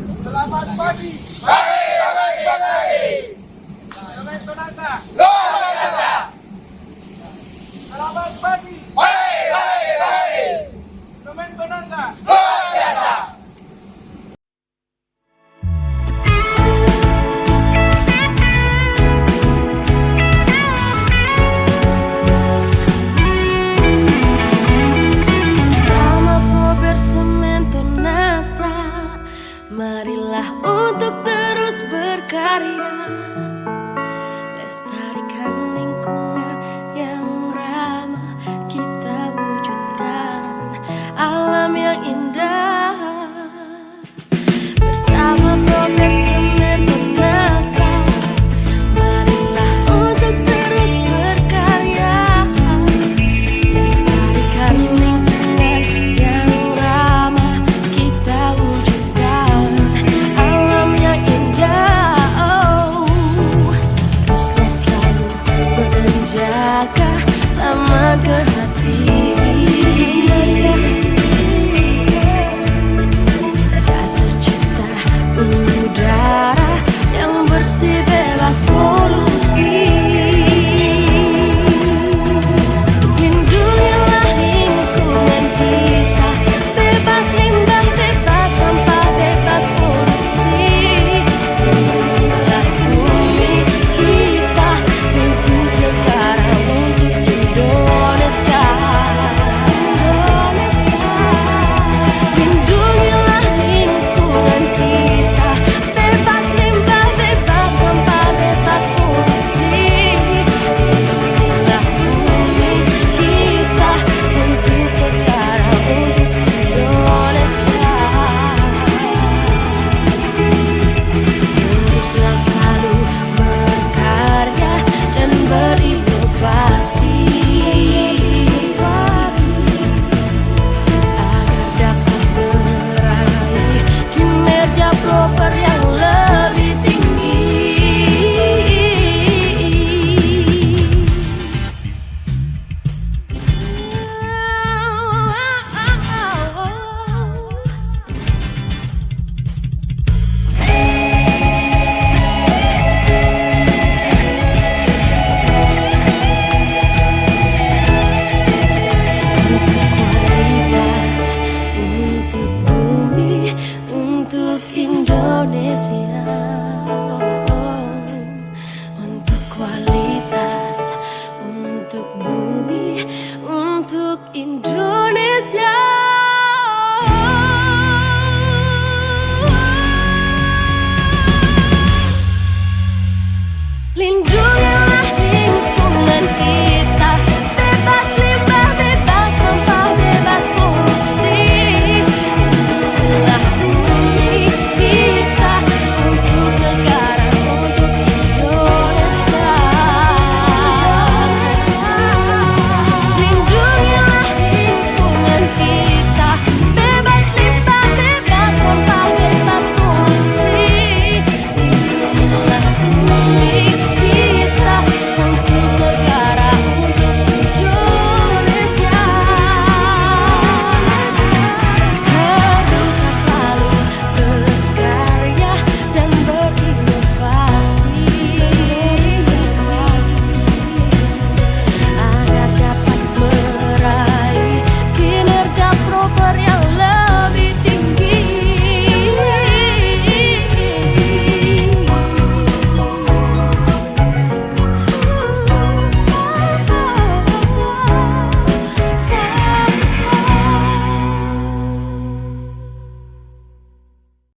Selamat pagi. Pagi. Semen Tonasa. Luar biasa. Selamat pagi. Pagi. Semen Tonasa. Luar biasa. Sama Prober Semen Tonasa, marilah untuk terus berkarya, lestarikan lingkungan yang ramah, kita wujudkan alam yang indah. Bersama Prober Semen Tonasa, marilah untuk terus berkarya, lestarikan lingkungan yang ramah, kita wujudkan alam yang indah. Teruslah selalu menjaga taman ke hati, tak tercipta udara yang bersih bebas polusi. Lindungilah lingkungan kita, bebas limbah, bebas sampah, bebas polusi. Lindungilah bumi kita untuk negara, untuk Indonesia. Lindungilah lingkungan kita, bebas limbah, bebas sampah, bebas polusi. Lindungilah bumi kita untuk negara, untuk Indonesia. Teruslah selalu berkarya dan berinovasi, agar dapat meraih kinerja proper yang lebih tinggi. Kualitas untuk bumi, untuk Indonesia.